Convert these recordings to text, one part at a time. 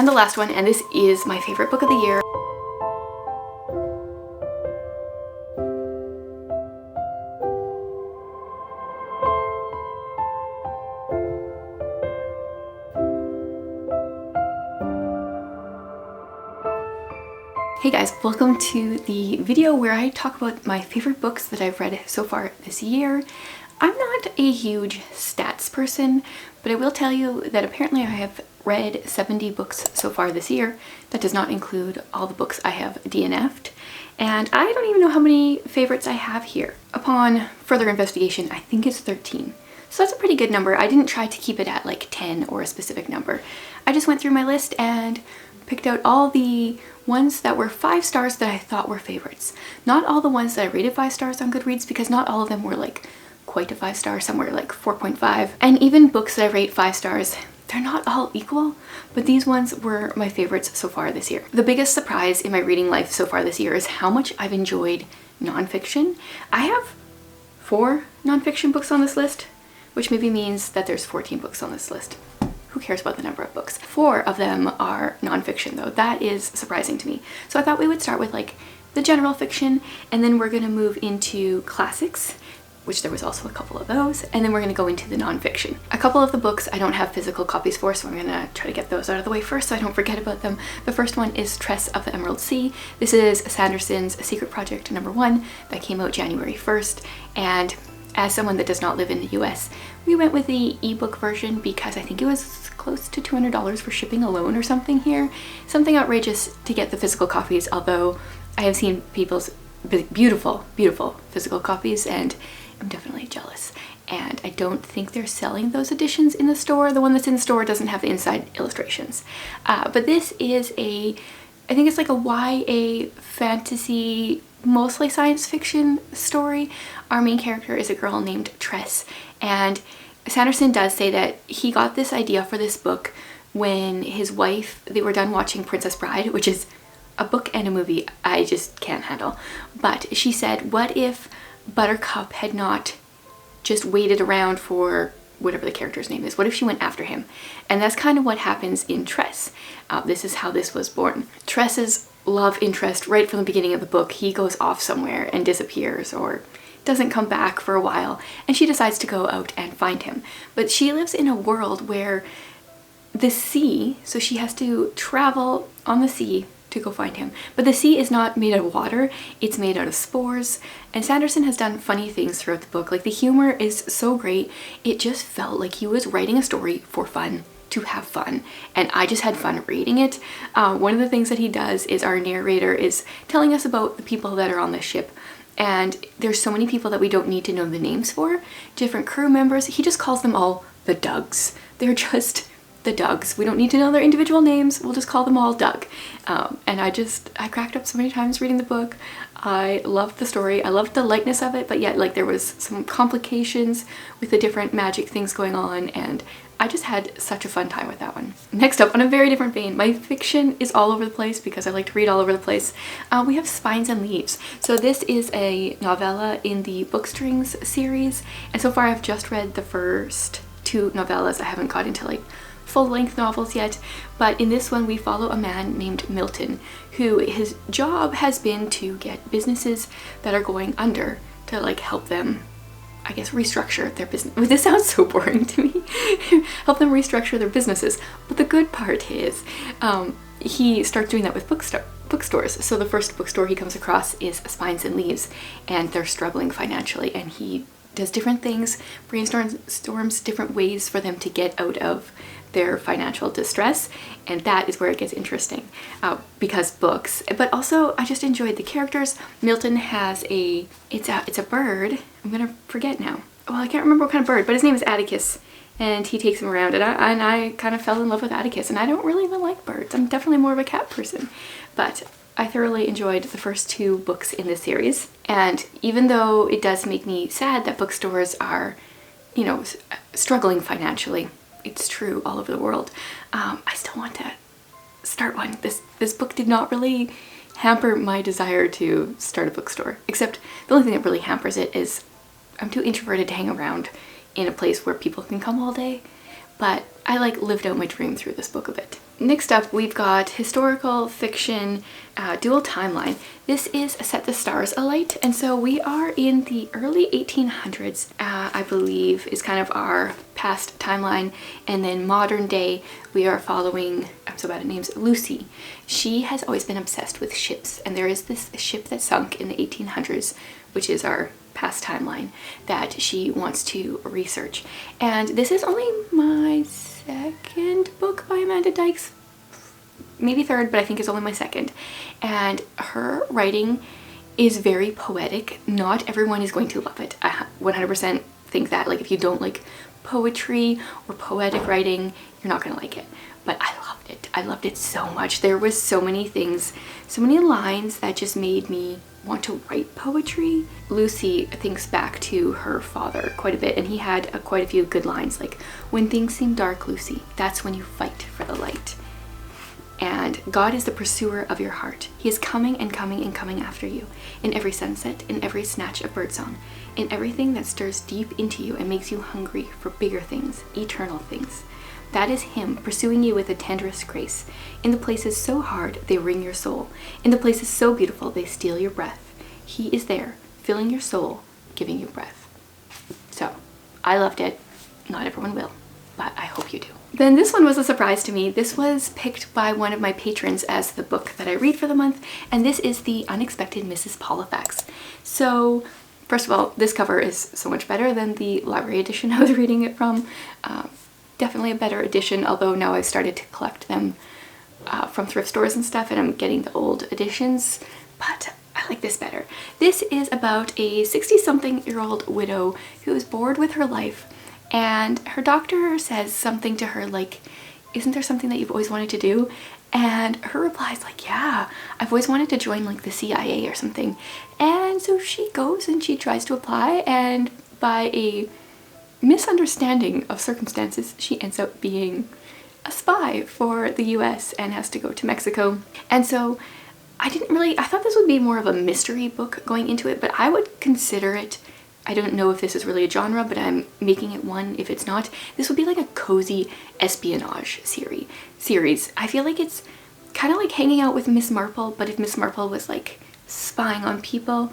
And the last one, and this is my favorite book of the year. Hey guys, welcome to the video where I talk about my favorite books that I've read so far this year. I'm not a huge stats person, but I will tell you that apparently I have read 70 books so far this year. That does not include all the books I have DNF'd, and I don't even know how many favorites I have here. Upon further investigation, I think it's 13. So that's a pretty good number. I didn't try to keep it at like 10 or a specific number. I just went through my list and picked out all the ones that were 5 stars that I thought were favorites. Not all the ones that I rated 5 stars on Goodreads, because not all of them were like quite a 5 star, some were like 4.5. And even books that I rate 5 stars, they're not all equal, but these ones were my favorites so far this year. The biggest surprise in my reading life so far this year is how much I've enjoyed nonfiction. I have 4 nonfiction books on this list, which maybe means that there's 14 books on this list. Who cares about the number of books? 4 of them are nonfiction though. That is surprising to me. So I thought we would start with like the general fiction, and then we're gonna move into classics, which there was also a couple of those, and then we're gonna go into the nonfiction. A couple of the books I don't have physical copies for, so I'm gonna try to get those out of the way first so I don't forget about them. The first one is Tress of the Emerald Sea. This is Sanderson's Secret Project #1 that came out January 1st, and as someone that does not live in the US, we went with the ebook version because I think it was close to $200 for shipping alone or something here. Something outrageous to get the physical copies, although I have seen people's beautiful, beautiful physical copies and I'm definitely jealous. And I don't think they're selling those editions in the store. The one that's in the store doesn't have the inside illustrations. But this is I think it's like a YA fantasy, mostly science fiction story. Our main character is a girl named Tress, and Sanderson does say that he got this idea for this book when his wife, they were done watching Princess Bride, which is a book and a movie I just can't handle. But she said, what if Buttercup had not just waited around for whatever the character's name is? What if she went after him? And that's kind of what happens in Tress. This is how this was born. Tress's love interest right from the beginning of the book, he goes off somewhere and disappears or doesn't come back for a while, and she decides to go out and find him. But she lives in a world where the sea, so she has to travel on the sea to go find him. But the sea is not made out of water, it's made out of spores. And Sanderson has done funny things throughout the book. Like, the humor is so great, it just felt like he was writing a story for fun, to have fun, and I just had fun reading it. One of the things that he does is our narrator is telling us about the people that are on the ship, and there's so many people that we don't need to know the names for, different crew members. He just calls them all the Dougs. They're just the Dougs. We don't need to know their individual names, we'll just call them all Doug. And I cracked up so many times reading the book. I loved the story, I loved the lightness of it, but yet like there was some complications with the different magic things going on, and I just had such a fun time with that one. Next up, on a very different vein, my fiction is all over the place because I like to read all over the place. We have Spines and Leaves. So this is a novella in the Bookstrings series, and so far I've just read the first 2 novellas. I haven't got into like full-length novels yet, but in this one we follow a man named Milton, who his job has been to get businesses that are going under to like help them, I guess, restructure their business. This sounds so boring to me. Help them restructure their businesses. But the good part is he starts doing that with bookstores. So the first bookstore he comes across is Spines and Leaves, and they're struggling financially, and he does different things, brainstorms different ways for them to get out of their financial distress, and that is where it gets interesting because books. But also I just enjoyed the characters. Milton has it's a bird. I'm gonna forget now. Well, I can't remember what kind of bird, but his name is Atticus, and he takes him around, and I kind of fell in love with Atticus, and I don't really even like birds. I'm definitely more of a cat person, but I thoroughly enjoyed the first 2 books in this series. And even though it does make me sad that bookstores are, you know, struggling financially, it's true all over the world, I still want to start one. This book did not really hamper my desire to start a bookstore, except the only thing that really hampers it is I'm too introverted to hang around in a place where people can come all day. but I like lived out my dream through this book a bit. Next up, we've got historical fiction dual timeline. This is Set the Stars Alight, and so we are in the early 1800s, I believe, is kind of our past timeline, and then modern day we are following, I'm so bad at names, Lucy. She has always been obsessed with ships, and there is this ship that sunk in the 1800s, which is our past timeline, that she wants to research. And this is only my second book by Amanda Dykes, maybe third, but I think it's only my second. And her writing is very poetic. Not everyone is going to love it. I 100% think that, like, if you don't like poetry or poetic writing, you're not gonna like it. But I loved it. I loved it so much. There was so many things, so many lines that just made me want to write poetry. Lucy thinks back to her father quite a bit, and he had quite a few good lines, like, "When things seem dark, Lucy, that's when you fight for the light. And God is the pursuer of your heart. He is coming and coming and coming after you, in every sunset, in every snatch of birdsong, in everything that stirs deep into you and makes you hungry for bigger things, eternal things. That is Him pursuing you with the tenderest grace. In the places so hard, they wring your soul. In the places so beautiful, they steal your breath. He is there, filling your soul, giving you breath." So, I loved it. Not everyone will, but I hope you do. Then this one was a surprise to me. This was picked by one of my patrons as the book that I read for the month, and this is The Unexpected Mrs. Polifax. So, first of all, this cover is so much better than the library edition I was reading it from. Definitely a better edition, although now I've started to collect them from thrift stores and stuff, and I'm getting the old editions, but I like this better. This is about a 60-something-year-old widow who is bored with her life, and her doctor says something to her like, "Isn't there something that you've always wanted to do?" And her replies like, "Yeah, I've always wanted to join like the CIA or something." And so she goes and she tries to apply, and by a misunderstanding of circumstances, she ends up being a spy for the US and has to go to Mexico. And so I thought this would be more of a mystery book going into it, but I would consider it, I don't know if this is really a genre, but I'm making it one if it's not. This would be like a cozy espionage series. I feel like it's kind of like hanging out with Miss Marple, but if Miss Marple was like spying on people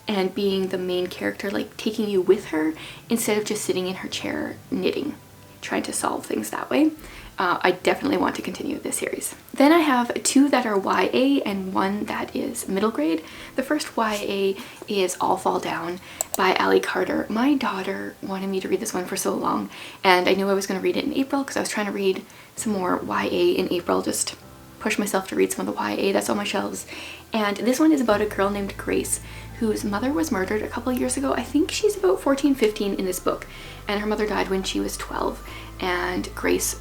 and being the main character, like taking you with her instead of just sitting in her chair knitting, trying to solve things that way. I definitely want to continue this series. Then I have two that are YA and one that is middle grade. The first YA is All Fall Down by Allie Carter. My daughter wanted me to read this one for so long, and I knew I was going to read it in April because I was trying to read some more YA in April, just push myself to read some of the YA that's on my shelves. And this one is about a girl named Grace whose mother was murdered a couple of years ago. I think she's about 14, 15 in this book, and her mother died when she was 12, and Grace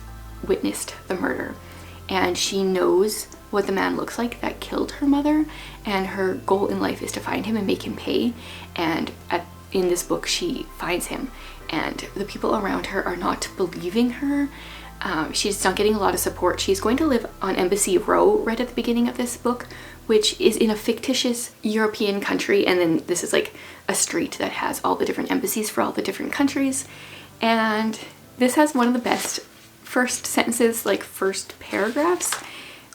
witnessed the murder, and she knows what the man looks like that killed her mother, and her goal in life is to find him and make him pay. And in this book she finds him, and the people around her are not believing her. She's not getting a lot of support. She's going to live on Embassy Row right at the beginning of this book, which is in a fictitious European country, and then this is like a street that has all the different embassies for all the different countries. And this has one of the best first sentences, like first paragraphs.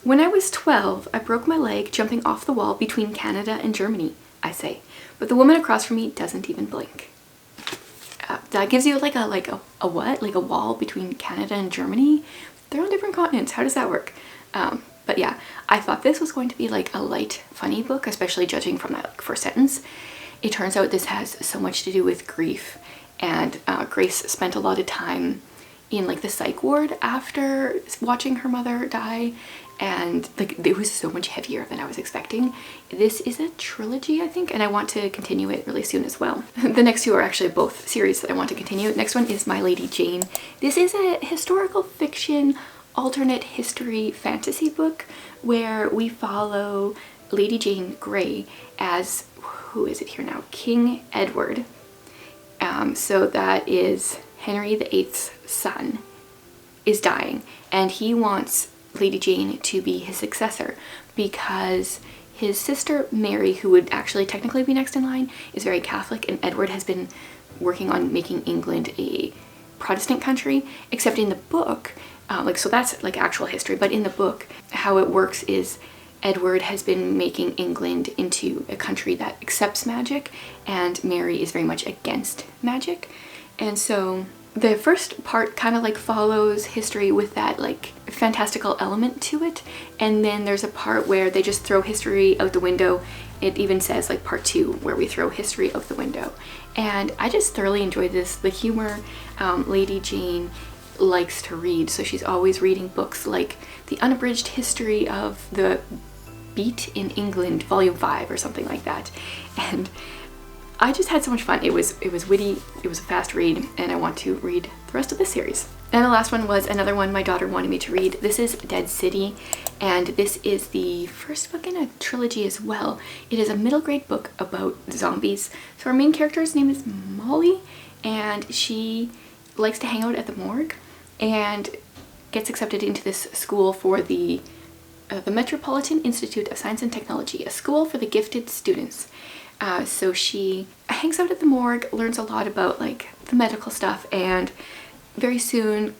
"When I was 12, I broke my leg jumping off the wall between Canada and Germany," I say, "but the woman across from me doesn't even blink." That gives you like a what? Like a wall between Canada and Germany? They're on different continents. How does that work? But yeah, I thought this was going to be like a light, funny book, especially judging from that like first sentence. It turns out this has so much to do with grief, and Grace spent a lot of time in like the psych ward after watching her mother die, and like it was so much heavier than I was expecting. This is a trilogy, I think, and I want to continue it really soon as well. The next two are actually both series that I want to continue. Next one is My Lady Jane. This is a historical fiction alternate history fantasy book where we follow Lady Jane Grey as, who is it here now? King Edward. So that is Henry VIII's son is dying, and he wants Lady Jane to be his successor because his sister Mary, who would actually technically be next in line, is very Catholic, and Edward has been working on making England a Protestant country, except in the book, so that's like actual history, but in the book, how it works is Edward has been making England into a country that accepts magic, and Mary is very much against magic. And so the first part kind of like follows history with that like fantastical element to it, and then there's a part where they just throw history out the window. It even says like part 2 where we throw history out the window, and I just thoroughly enjoyed this. The humor, Lady Jane likes to read, so she's always reading books like The Unabridged History of the Beat in England Volume 5 or something like that, and I just had so much fun. It was witty, it was a fast read, and I want to read the rest of the series. And the last one was another one my daughter wanted me to read. This is Dead City, and this is the first book in a trilogy as well. It is a middle grade book about zombies. So our main character's name is Molly, and she likes to hang out at the morgue and gets accepted into this school for the Metropolitan Institute of Science and Technology, a school for the gifted students. So she hangs out at the morgue, learns a lot about like the medical stuff, and very soon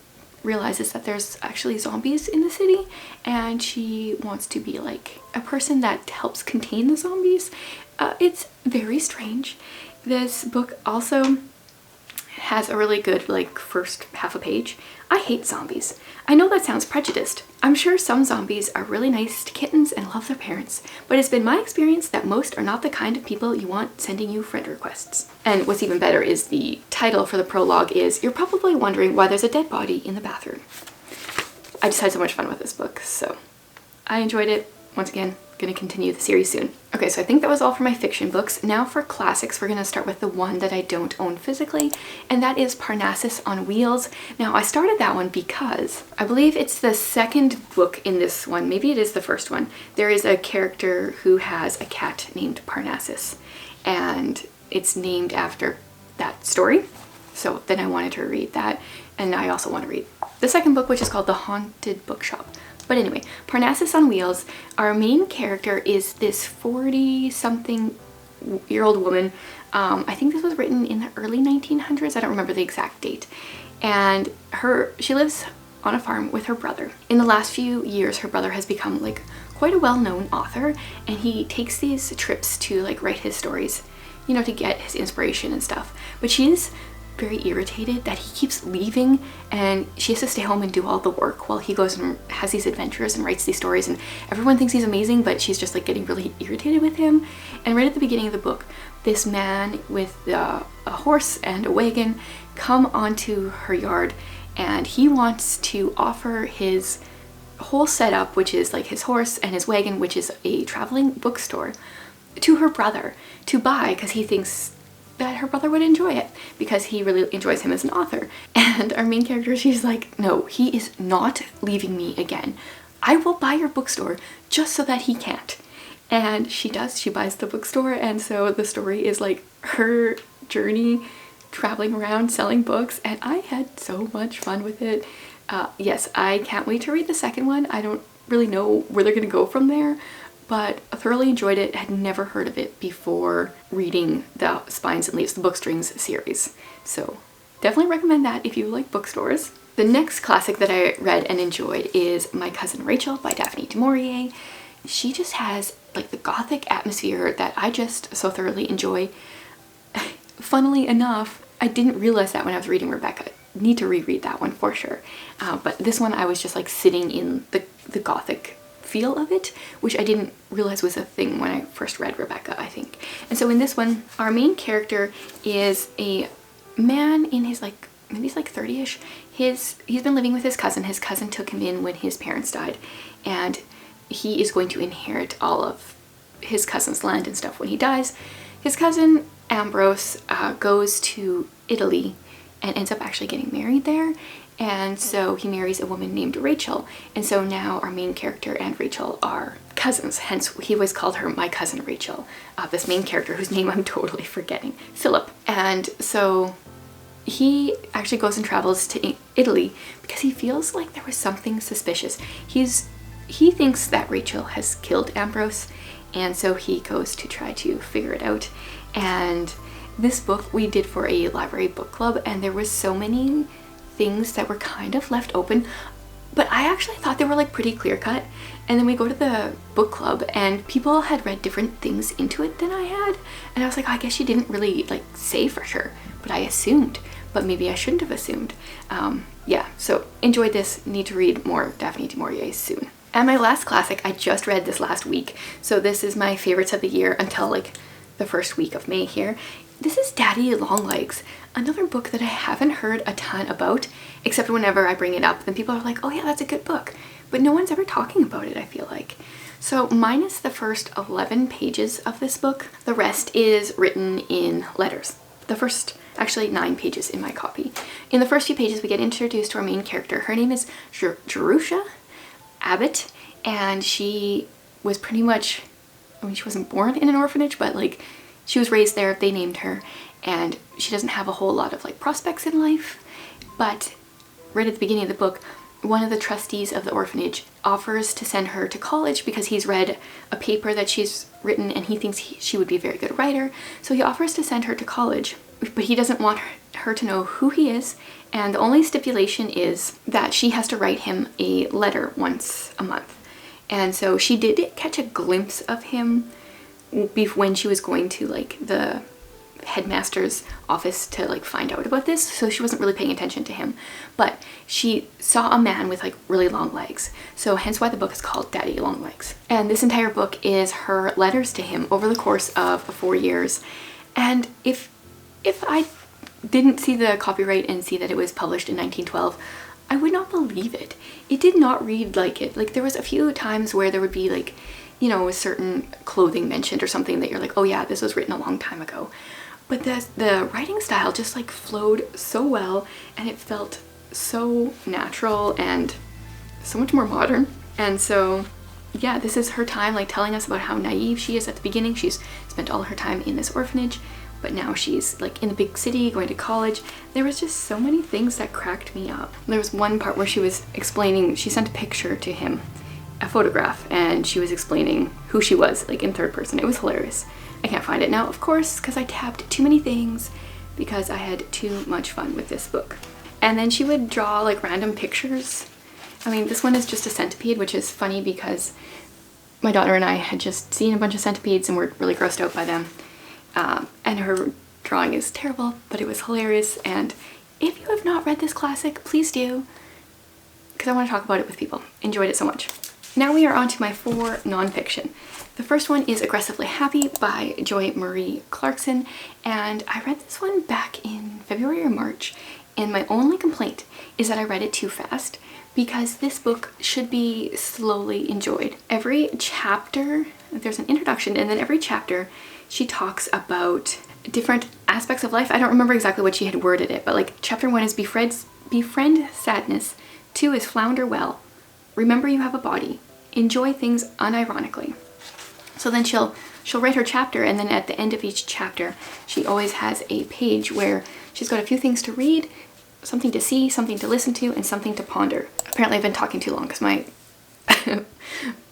realizes that there's actually zombies in the city, and she wants to be like a person that helps contain the zombies. It's very strange. This book also has a really good like first half a page. I hate zombies. I know that sounds prejudiced. I'm sure some zombies are really nice to kittens and love their parents, but it's been my experience that most are not the kind of people you want sending you friend requests. And what's even better is the title for the prologue is, "You're probably wondering why there's a dead body in the bathroom." I just had so much fun with this book, so I enjoyed it. Once again, gonna continue the series soon. Okay, so I think that was all for my fiction books. Now for classics, we're gonna start with the one that I don't own physically, and that is Parnassus on Wheels. Now I started that one because I believe it's the second book in this one, maybe it is the first one. There is a character who has a cat named Parnassus, and it's named after that story. So then I wanted to read that, and I also want to read the second book, which is called The Haunted Bookshop. But anyway, Parnassus on Wheels, our main character is this 40-something-year-old woman. I think this was written in the early 1900s. I don't remember the exact date. And she lives on a farm with her brother. In the last few years, her brother has become like quite a well-known author, and he takes these trips to like write his stories, you know, to get his inspiration and stuff. But she's very irritated that he keeps leaving, and she has to stay home and do all the work while he goes and has these adventures and writes these stories, and everyone thinks he's amazing, but she's just like getting really irritated with him. And right at the beginning of the book, this man with a horse and a wagon come onto her yard, and he wants to offer his whole setup, which is like his horse and his wagon, which is a traveling bookstore, to her brother to buy, because he thinks that her brother would enjoy it because he really enjoys him as an author. And our main character, she's like, no, he is not leaving me again. I will buy your bookstore just so that he can't. And she does, she buys the bookstore, and so the story is like her journey traveling around selling books, and I had so much fun with it. Yes, I can't wait to read the second one. I don't really know where they're gonna go from there, but I thoroughly enjoyed it. Had never heard of it before reading the Spines and Leaves, the Bookstrings series. So definitely recommend that if you like bookstores. The next classic that I read and enjoyed is My Cousin Rachel by Daphne du Maurier. She just has like the gothic atmosphere that I just so thoroughly enjoy. Funnily enough, I didn't realize that when I was reading Rebecca. Need to reread that one for sure. But this one I was just like sitting in the gothic feel of it, which I didn't realize was a thing when I first read Rebecca, I think. And so in this one, our main character is a man in his like, maybe he's like 30-ish. He's been living with his cousin. His cousin took him in when his parents died, and he is going to inherit all of his cousin's land and stuff when he dies. His cousin Ambrose goes to Italy and ends up actually getting married there. And so he marries a woman named Rachel. And so now our main character and Rachel are cousins. Hence, he always called her My Cousin Rachel. This main character, whose name I'm totally forgetting, Philip. And so he actually goes and travels to Italy because he feels like there was something suspicious. He thinks that Rachel has killed Ambrose, and so he goes to try to figure it out. And this book we did for a library book club, and there was so many things that were kind of left open, but I actually thought they were like pretty clear cut. And then we go to the book club and people had read different things into it than I had. And I was like, oh, I guess she didn't really like say for sure, but I assumed, but maybe I shouldn't have assumed. Yeah, so enjoyed this. Need to read more Daphne du Maurier soon. And my last classic, I just read this last week. So this is my favorites of the year until like the first week of May here. This is Daddy Longlegs, another book that I haven't heard a ton about, except whenever I bring it up, then people are like, oh yeah, that's a good book. But no one's ever talking about it, I feel like. So minus the first 11 pages of this book, the rest is written in letters. The first, actually 9 pages in my copy. In the first few pages, we get introduced to our main character. Her name is Jerusha Abbott, and she was pretty much, I mean, she wasn't born in an orphanage, but like she was raised there, they named her, and she doesn't have a whole lot of like prospects in life. But right at the beginning of the book, one of the trustees of the orphanage offers to send her to college because he's read a paper that she's written and he thinks she would be a very good writer. So he offers to send her to college, but he doesn't want her to know who he is. And the only stipulation is that she has to write him a letter once a month. And so she did catch a glimpse of him when she was going to like the headmaster's office to like find out about this, so she wasn't really paying attention to him, but she saw a man with like really long legs, so hence why the book is called Daddy Longlegs. And this entire book is her letters to him over the course of 4 years. And if I didn't see the copyright and see that it was published in 1912, I would not believe it. It did not read like it. Like there was a few times where there would be like, you know, a certain clothing mentioned or something that you're like, oh yeah, this was written a long time ago. But the writing style just like flowed so well, and it felt so natural and so much more modern. And so yeah, this is her time like telling us about how naive she is at the beginning. She's spent all her time in this orphanage, but now she's like in the big city going to college. There was just so many things that cracked me up. There was one part where she was explaining, she sent a picture to him, a photograph, and she was explaining who she was like in third person. It was hilarious. I can't find it now, of course, because I tabbed too many things because I had too much fun with this book. And then she would draw like random pictures. I mean, this one is just a centipede, which is funny because my daughter and I had just seen a bunch of centipedes and were really grossed out by them. And her drawing is terrible, but it was hilarious. And if you have not read this classic, please do, because I want to talk about it with people. Enjoyed it so much. Now we are on to my 4 nonfiction. The first one is Aggressively Happy by Joy Marie Clarkson, and I read this one back in February or March, and my only complaint is that I read it too fast because this book should be slowly enjoyed. Every chapter, there's an introduction, and then every chapter she talks about different aspects of life. I don't remember exactly what she had worded it, but like chapter 1 is befriend sadness, 2 is flounder well, remember you have a body, enjoy things unironically. So then she'll write her chapter, and then at the end of each chapter she always has a page where she's got a few things to read, something to see, something to listen to, and something to ponder. Apparently I've been talking too long because my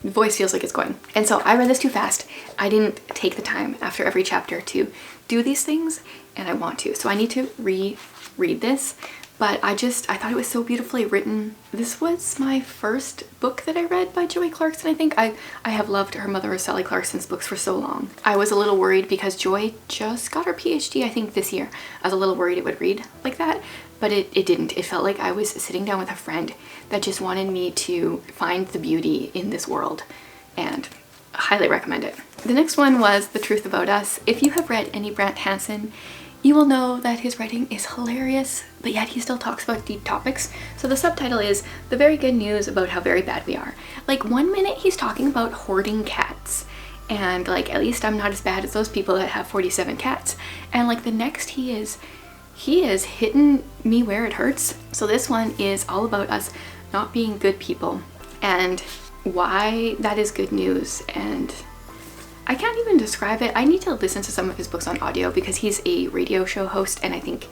voice feels like it's going. And so I read this too fast. I didn't take the time after every chapter to do these things, and I want to. So I need to reread this. But I thought it was so beautifully written. This was my first book that I read by Joy Clarkson, I think. I have loved her mother, Sally Clarkson's books for so long. I was a little worried because Joy just got her PhD, I think, this year. I was a little worried it would read like that, but it didn't. It felt like I was sitting down with a friend that just wanted me to find the beauty in this world, and I highly recommend it. The next one was The Truth About Us. If you have read any Brant Hansen, you will know that his writing is hilarious, but yet he still talks about deep topics. So the subtitle is The Very Good News About How Very Bad We Are. Like 1 minute he's talking about hoarding cats, and like at least I'm not as bad as those people that have 47 cats. And like the next he is hitting me where it hurts. So this one is all about us not being good people and why that is good news. And I can't even describe it. I need to listen to some of his books on audio because he's a radio show host and I think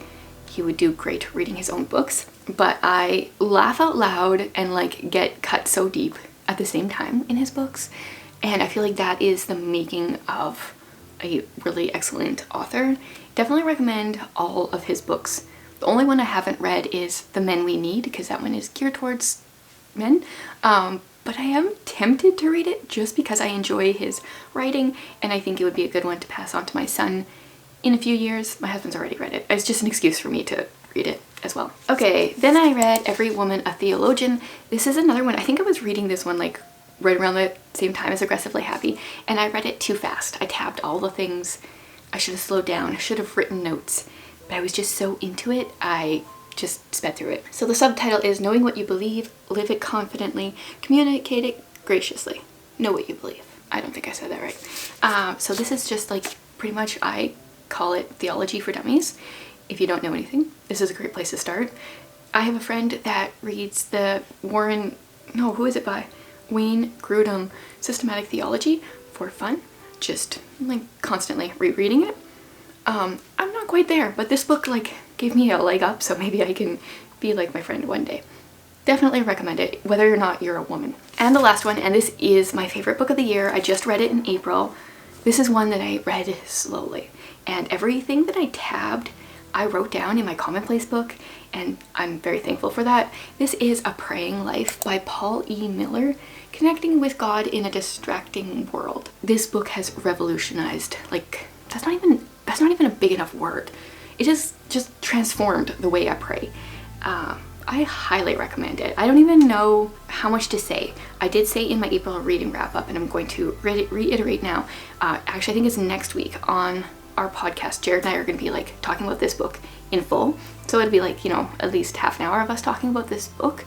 he would do great reading his own books. But I laugh out loud and like get cut so deep at the same time in his books. And I feel like that is the making of a really excellent author. Definitely recommend all of his books The only one I haven't read is The Men We Need, because that one is geared towards men. But I am tempted to read it just because I enjoy his writing, and I think it would be a good one to pass on to my son in a few years. My husband's already read it. It's just an excuse for me to read it as well. Okay, then I read Every Woman a Theologian. This is another one. I think I was reading this one like right around the same time as Aggressively Happy, and I read it too fast. I tabbed all the things. I should have slowed down. I should have written notes, but I was just so into it, I just sped through it. So the subtitle is Knowing What You Believe, Live It Confidently, Communicate It Graciously. Know what you believe. I don't think I said that right. So this is just like pretty much, I call it theology for dummies. If you don't know anything, this is a great place to start. I have a friend that reads the Wayne Grudem Systematic Theology for fun, just like constantly rereading it. I'm not quite there, but this book like gave me a leg up, so maybe I can be like my friend one day. Definitely recommend it, whether or not you're a woman. And the last one, and this is my favorite book of the year. I just read it in April. This is one that I read slowly, and everything that I tabbed, I wrote down in my commonplace book, and I'm very thankful for that. This is A Praying Life by Paul E. Miller, Connecting with God in a Distracting World. This book has revolutionized, like, that's not even a big enough word. It has just transformed the way I pray. I highly recommend it. I don't even know how much to say. I did say in my April reading wrap up, and I'm going to reiterate now. Actually, I think it's next week on our podcast. Jared and I are going to be like talking about this book in full. So it'll be like, you know, at least half an hour of us talking about this book.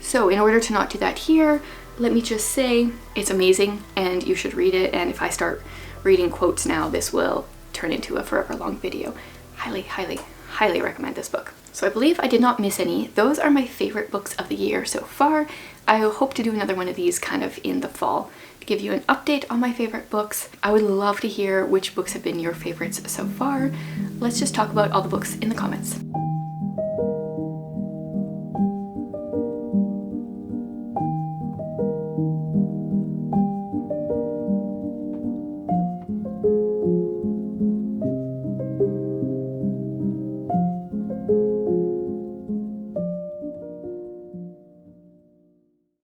So in order to not do that here, let me just say it's amazing and you should read it. And if I start reading quotes now, this will turn into a forever long video. Highly, highly, highly recommend this book. So I believe I did not miss any. Those are my favorite books of the year so far. I hope to do another one of these kind of in the fall to give you an update on my favorite books. I would love to hear which books have been your favorites so far. Let's just talk about all the books in the comments.